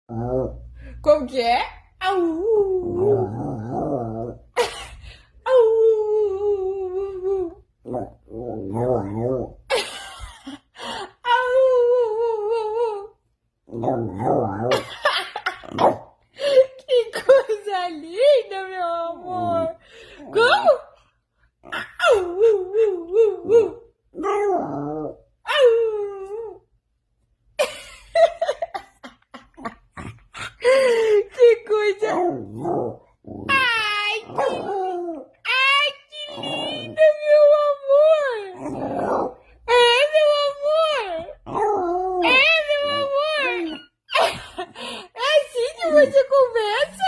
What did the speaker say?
Como que é? Au! Au! Que coisa linda, meu amor! Como? Au! Que coisa! Ai, que linda, meu amor! É, meu amor! É, meu amor! É assim que você conversa?